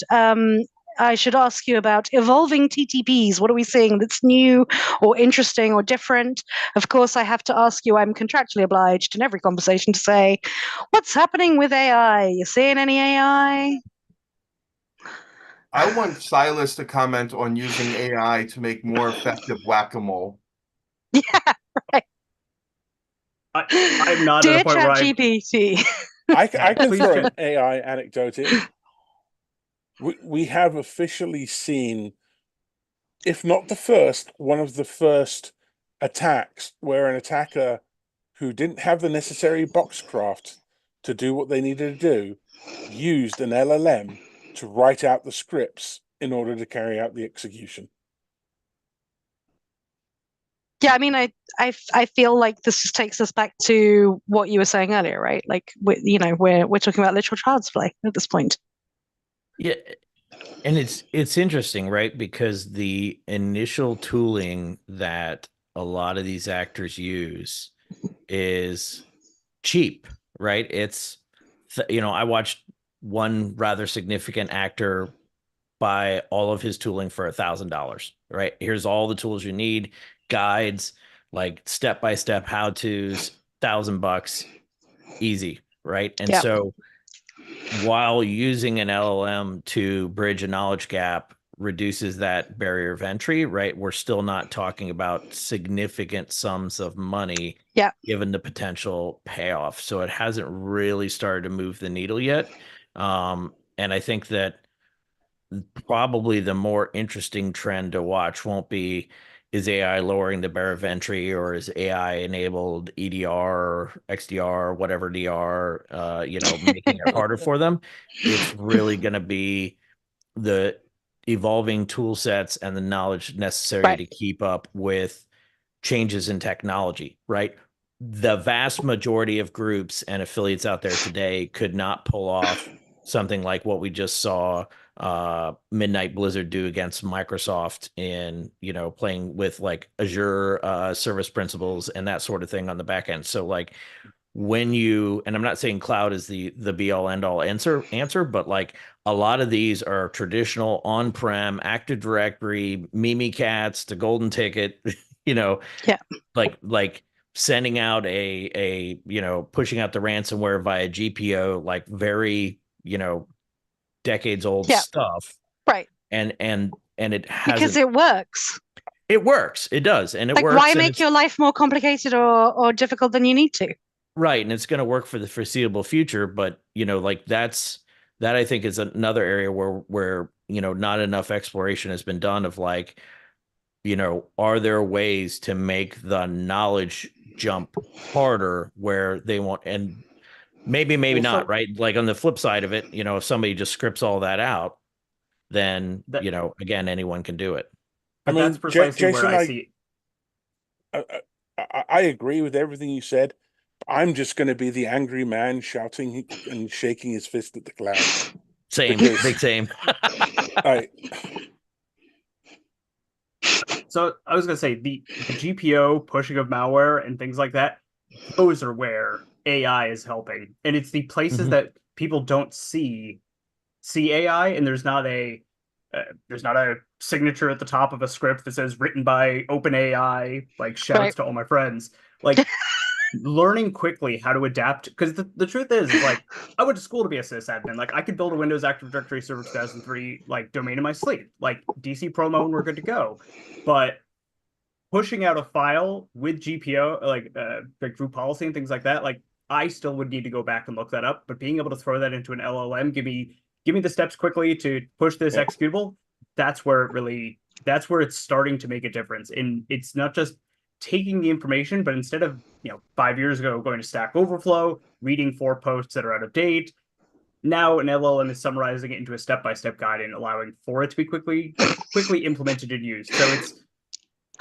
I should ask you about evolving TTPs. What are we seeing that's new or interesting or different? Of course, I have to ask you, I'm contractually obliged in every conversation to say, what's happening with AI? You seeing any AI? I want Silas to comment on using AI to make more effective whack-a-mole. Yeah, right. I'm not Dear at a point where ChatGPT. I can Please throw do. an AI anecdote in. We have officially seen, if not the first, one of the first attacks where an attacker who didn't have the necessary boxcraft to do what they needed to do used an LLM to write out the scripts in order to carry out the execution. Yeah, I mean, I feel like this just takes us back to what you were saying earlier, right? Like, we're talking about literal child's play at this point. Yeah, and it's interesting, right? Because the initial tooling that a lot of these actors use is cheap, right? It's I watched one rather significant actor buy all of his tooling for $1,000, right? Here's all the tools you need, guides, like step-by-step how-tos, $1,000, easy, right? And so while using an LLM to bridge a knowledge gap reduces that barrier of entry, right? We're still not talking about significant sums of money given the potential payoff. So it hasn't really started to move the needle yet. And I think that probably the more interesting trend to watch won't be, is AI lowering the barrier of entry, or is AI enabled EDR, XDR, whatever DR, making it harder for them? It's really going to be the evolving tool sets and the knowledge necessary to keep up with changes in technology, right? The vast majority of groups and affiliates out there today could not pull off something like what we just saw Midnight Blizzard do against Microsoft in, playing with like Azure service principles and that sort of thing on the back end. So like and I'm not saying cloud is the be all end all answer, but like a lot of these are traditional on-prem Active Directory, Mimikatz, the golden ticket, like sending out a pushing out the ransomware via GPO, like very, decades old stuff. Right. And it has, because it works. It works. It does. And it like, works. Why make your life more complicated or difficult than you need to? Right. And it's going to work for the foreseeable future. But, like that I think is another area where, not enough exploration has been done of like, are there ways to make the knowledge jump harder where they won't, and maybe not, right? Like on the flip side of it, if somebody just scripts all that out, then, again, anyone can do it. I mean, that's precisely Jason, where I see. I agree with everything you said. I'm just going to be the angry man shouting and shaking his fist at the cloud. Same, big same. So I was going to say the GPO pushing of malware and things like that, those are where AI is helping. And it's the places that people don't see AI, and there's not a signature at the top of a script that says written by OpenAI, like shouts to all my friends. Like learning quickly how to adapt, because the truth is like I went to school to be a sysadmin. Like I could build a Windows Active Directory Server 2003 like domain in my sleep, like DC promo, and we're good to go. But pushing out a file with GPO, like group policy and things like that, like I still would need to go back and look that up. But being able to throw that into an LLM, give me the steps quickly to push this executable, that's where it's starting to make a difference. And it's not just taking the information, but instead of 5 years ago going to Stack Overflow, reading 4 posts that are out of date, now an LLM is summarizing it into a step-by-step guide and allowing for it to be quickly implemented and used. So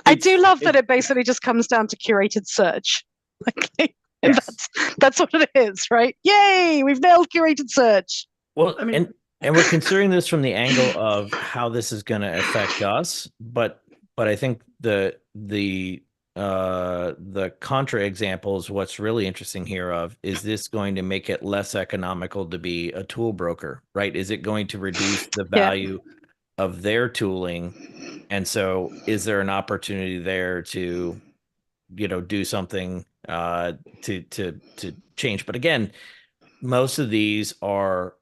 I do love that it basically just comes down to curated search. Like, yes. that's what it is, right? Yay, we've nailed curated search. Well, I mean, and we're considering this from the angle of how this is going to affect us, but I think the contra example is what's really interesting here is this going to make it less economical to be a tool broker, right? Is it going to reduce the value of their tooling? And so is there an opportunity there to, do something to change? But again, most of these are,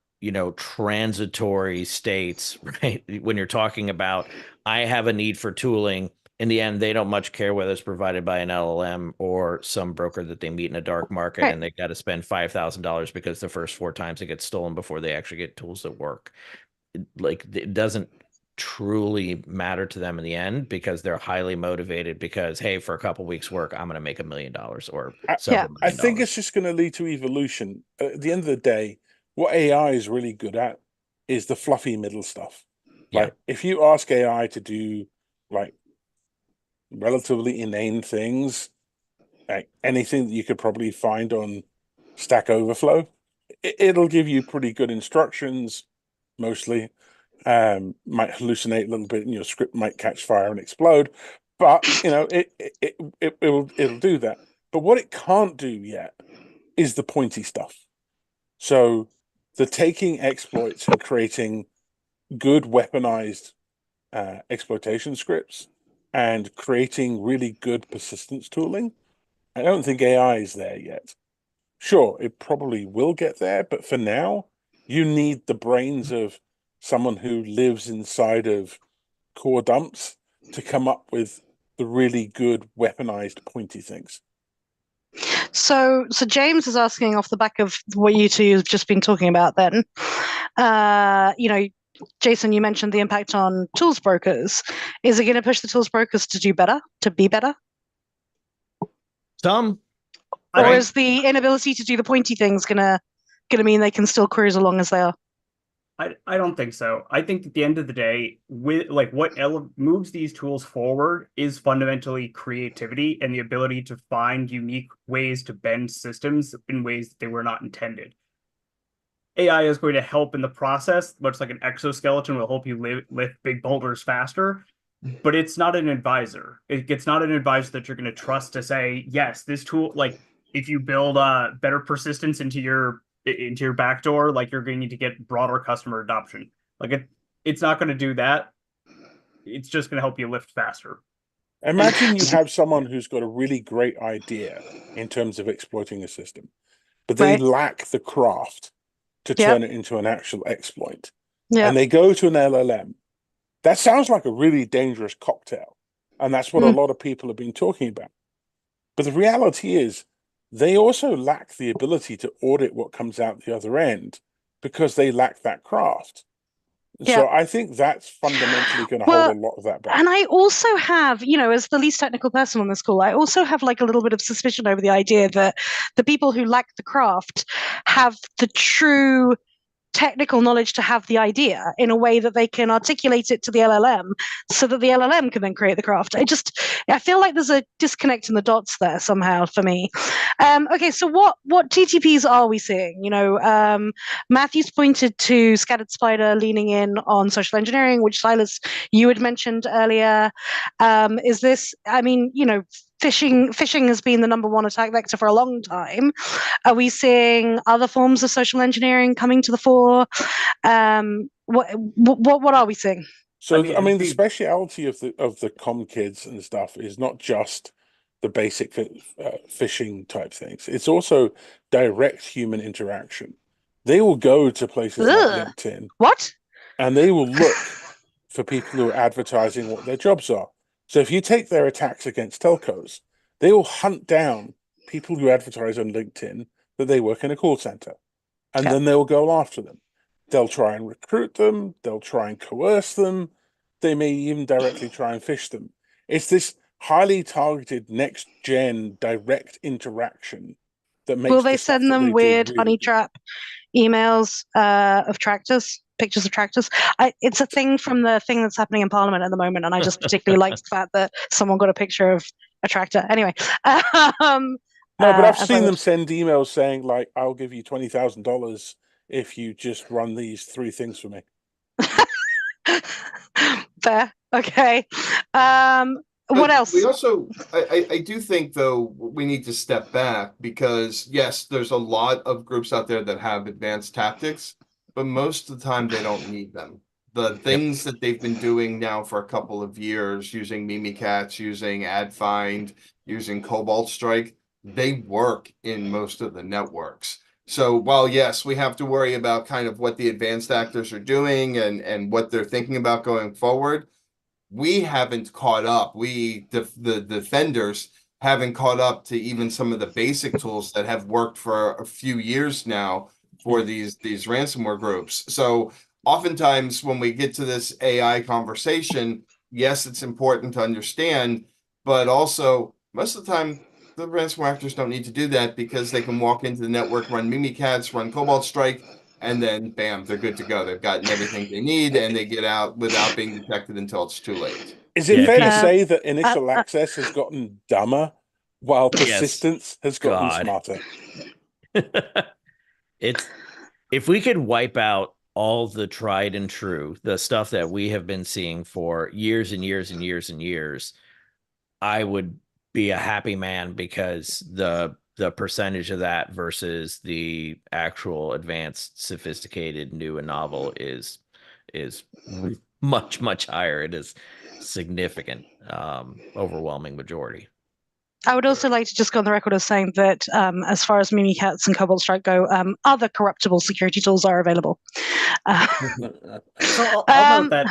transitory states, right? When you're talking about, I have a need for tooling, in the end, they don't much care whether it's provided by an LLM or some broker that they meet in a dark market, and they got to spend $5,000 because the first 4 times it gets stolen before they actually get tools that work. It doesn't truly matter to them in the end because they're highly motivated because, hey, for a couple weeks work, I'm going to make $1 million or several million. I think it's just going to lead to evolution. At the end of the day, what AI is really good at is the fluffy middle stuff. Like if you ask AI to do like relatively inane things, like anything that you could probably find on Stack Overflow, it'll give you pretty good instructions, mostly. Might hallucinate a little bit, and your script might catch fire and explode, but it'll do that. But what it can't do yet is the pointy stuff. So the taking exploits and creating good weaponized exploitation scripts and creating really good persistence tooling, I don't think AI is there yet. Sure, it probably will get there, but for now, you need the brains of someone who lives inside of core dumps to come up with the really good weaponized pointy things. So James is asking off the back of what you two have just been talking about then. Jason, you mentioned the impact on tools brokers. Is it going to push the tools brokers to do better, to be better? Some. Or is the inability to do the pointy things gonna mean they can still cruise along as they are? I don't think so. I think at the end of the day, with what moves these tools forward is fundamentally creativity and the ability to find unique ways to bend systems in ways that they were not intended. AI is going to help in the process, much like an exoskeleton will help you lift big boulders faster, but it's not an advisor. It's not an advisor that you're going to trust to say, yes, this tool, if you build better persistence into your backdoor, you're going to need to get broader customer adoption. It's not going to do that. It's just going to help you lift faster. Imagine you have someone who's got a really great idea in terms of exploiting a system, but they lack the craft to turn it into an actual exploit. And they go to an LLM. That sounds like a really dangerous cocktail. And that's what a lot of people have been talking about. But the reality is, they also lack the ability to audit what comes out the other end because they lack that craft. So I think that's fundamentally going to hold a lot of that back. And I also have, as the least technical person on this call, I also have a little bit of suspicion over the idea that the people who lack the craft have the true technical knowledge to have the idea in a way that they can articulate it to the LLM so that the LLM can then create the craft. I feel like there's a disconnect in the dots there somehow for me. Okay, so what TTPs are we seeing? Matthew's pointed to Scattered Spider leaning in on social engineering, which Silas, you had mentioned earlier. Is this, phishing has been the #1 attack vector for a long time. Are we seeing other forms of social engineering coming to the fore? What are we seeing? So the speciality of the comm kids and stuff is not just the basic phishing type things. It's also direct human interaction. They will go to places like LinkedIn. What? And they will look for people who are advertising what their jobs are. So if you take their attacks against telcos, they will hunt down people who advertise on LinkedIn that they work in a call center. And then they'll go after them. They'll try and recruit them. They'll try and coerce them. They may even directly try and phish them. It's this highly targeted next gen direct interaction that makes Will they the stuff send that them they do weird really honey good. trap emails of tractors, pictures of tractors? It's a thing from the thing that's happening in Parliament at the moment, and I just particularly liked the fact that someone got a picture of a tractor. Anyway, No, but I've as I seen them would. send emails saying like, "I'll give you $20,000 if you just run these 3 things for me." Fair. Okay. What But else? we also, I do think though we need to step back because yes, there's a lot of groups out there that have advanced tactics, but most of the time they don't need them. The things that they've been doing now for a couple of years, using Mimikatz, using AdFind, using Cobalt Strike, they work in most of the networks. So while yes, we have to worry about kind of what the advanced actors are doing and what they're thinking about going forward, we haven't caught up. The defenders haven't caught up to even some of the basic tools that have worked for a few years now for these ransomware groups. So oftentimes when we get to this AI conversation, yes, it's important to understand, but also most of the time the ransomware actors don't need to do that because they can walk into the network, run Mimikatz, run Cobalt Strike, and then bam, they're good to go. They've gotten everything they need, and they get out without being detected until it's too late. Is it Yeah, fair to Uh, say that initial access has gotten dumber while Yes. persistence has gotten God. smarter? It's if we could wipe out all the tried and true, the stuff that we have been seeing for years and years and years and years, I would be a happy man because the percentage of that versus the actual advanced, sophisticated, new and novel is much higher. It is significant, overwhelming majority. I would also like to just go on the record as saying that as far as Mimikatz and Cobalt Strike go, other corruptible security tools are available. So I'll note that.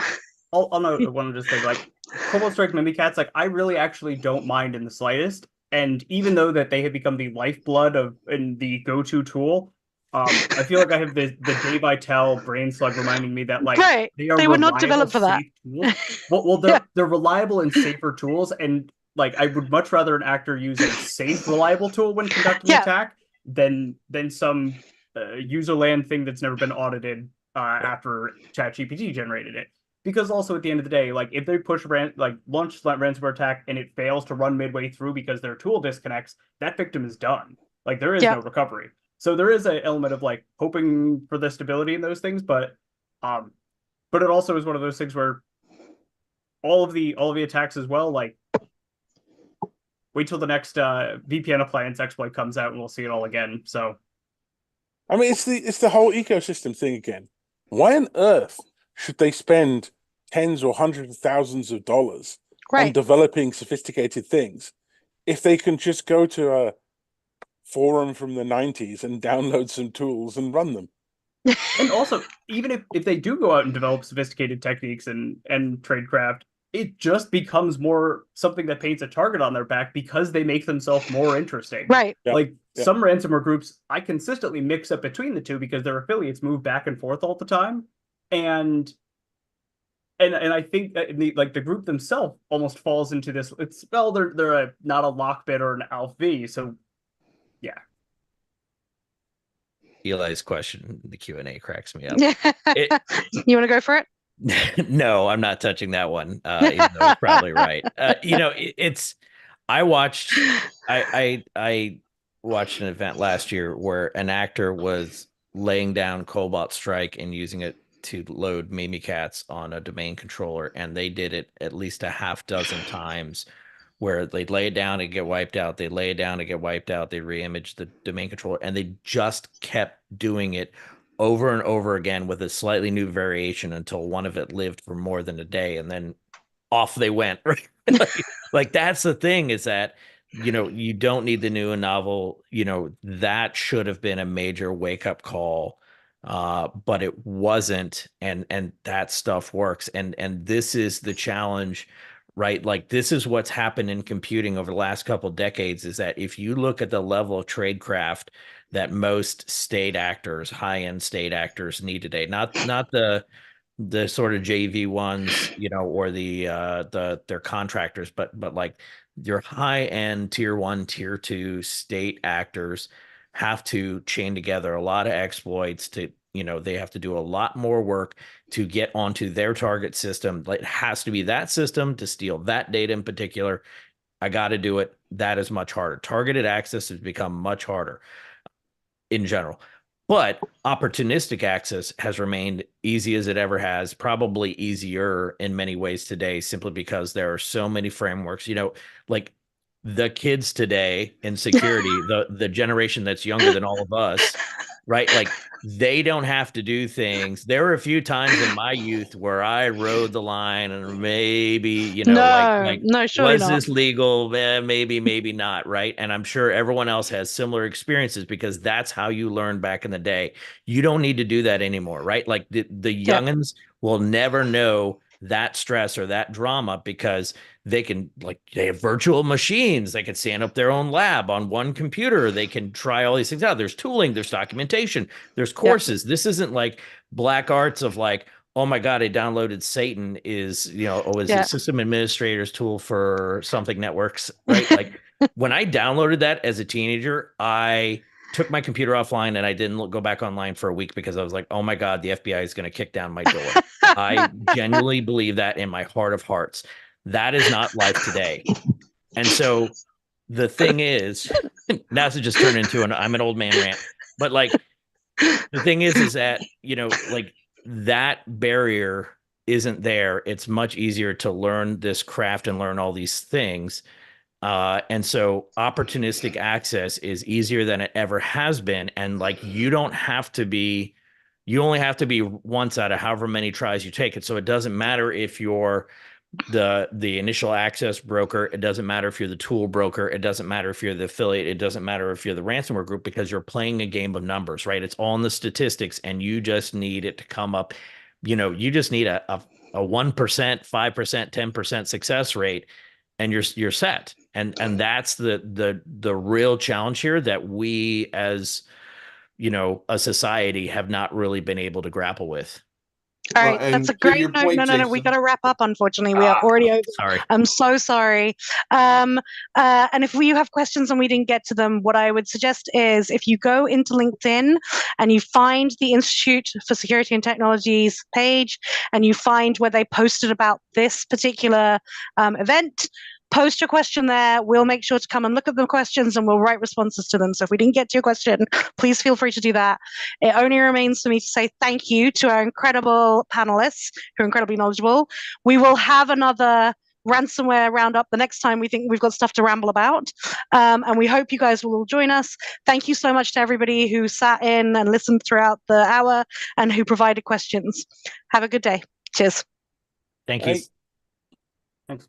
I'll note one just thing, like Cobalt Strike Mimikatz, like I really actually don't mind in the slightest. And even though that they have become the lifeblood of and the go-to tool, I feel like I have the Dave Vitale brain slug reminding me that like Right. they are They were not reliable, developed for that. safe tools. Well, they're reliable and safer tools, and like I would much rather an actor use a safe, reliable tool when conducting an attack than some user land thing that's never been audited after ChatGPT generated it. Because also at the end of the day, like if they launch ransomware attack and it fails to run midway through because their tool disconnects, that victim is done. Like there is no recovery. So there is an element of like hoping for the stability in those things, but it also is one of those things where all of the attacks as well, like wait till the next VPN appliance exploit comes out and we'll see it all again. So I mean, it's the whole ecosystem thing again. Why on earth should they spend tens or hundreds of thousands of dollars on developing sophisticated things if they can just go to a forum from the 90s and download some tools and run them? And also, even if they do go out and develop sophisticated techniques and tradecraft, it just becomes more something that paints a target on their back because they make themselves more interesting. Right. Like some ransomware groups, I consistently mix up between the two because their affiliates move back and forth all the time. And I think that the group themselves almost falls into this. It's they're not a Lockbit or an Alpha V, so yeah. Eli's question in the Q&A cracks me up. You want to go for it? No, I'm not touching that one. Even though it's probably right. I watched an event last year where an actor was laying down Cobalt Strike and using it to load Mimikatz on a domain controller, and they did it at least a half dozen times where they'd lay it down and get wiped out. They lay it down and get wiped out. They re-image the domain controller, and they just kept doing it over and over again with a slightly new variation until one of it lived for more than a day, and then off they went. Right? like that's the thing, is that you don't need the new and novel. That should have been a major wake-up call, but it wasn't, and that stuff works. And this is the challenge, right? Like this is what's happened in computing over the last couple of decades, is that if you look at the level of tradecraft that most state actors, high-end state actors need today, not the the sort of JV ones, or their contractors, but like your high end tier 1, tier 2 state actors have to chain together a lot of exploits to, they have to do a lot more work to get onto their target system. It has to be that system to steal that data in particular. I got to do it. That is much harder. Targeted access has become much harder in general. But opportunistic access has remained easy as it ever has, probably easier in many ways today, simply because there are so many frameworks. Like the kids today in security, the generation that's younger than all of us, right? Like they don't have to do things. There were a few times in my youth where I rode the line and maybe, no, surely was not. this legal? Maybe not, right? And I'm sure everyone else has similar experiences because that's how you learned back in the day. You don't need to do that anymore, right? Like the youngins will never know that stress or that drama because they have virtual machines. They can stand up their own lab on one computer. They can try all these things out. There's tooling, there's documentation, there's courses. This isn't like black arts of like, oh my God, I downloaded Satan is a system administrator's tool for something networks, right? Like when I downloaded that as a teenager, I took my computer offline and I didn't go back online for a week because I was like, oh my God, the FBI is going to kick down my door. I genuinely believe that in my heart of hearts. That is not life today. And so the thing is, not to just turn into I'm an old man rant, but like the thing is that, like that barrier isn't there. It's much easier to learn this craft and learn all these things. And so opportunistic access is easier than it ever has been. And like, you only have to be once out of however many tries you take it. So it doesn't matter if you're the initial access broker. It doesn't matter if you're the tool broker. It doesn't matter if you're the affiliate. It doesn't matter if you're the ransomware group, because you're playing a game of numbers, right? It's all in the statistics and you just need it to come up. You just need a 1%, 5%, 10% success rate and you're set. And that's the real challenge here that we as, a society have not really been able to grapple with. All right, that's a great note. No, we got to wrap up. Unfortunately, we are already over. Sorry, I'm so sorry. And if you have questions and we didn't get to them, what I would suggest is if you go into LinkedIn and you find the Institute for Security and Technologies page, and you find where they posted about this particular event. Post your question there. We'll make sure to come and look at the questions and we'll write responses to them. So if we didn't get to your question, please feel free to do that. It only remains for me to say thank you to our incredible panelists who are incredibly knowledgeable. We will have another ransomware roundup the next time we think we've got stuff to ramble about. And we hope you guys will all join us. Thank you so much to everybody who sat in and listened throughout the hour and who provided questions. Have a good day. Cheers. Thank you. Thanks.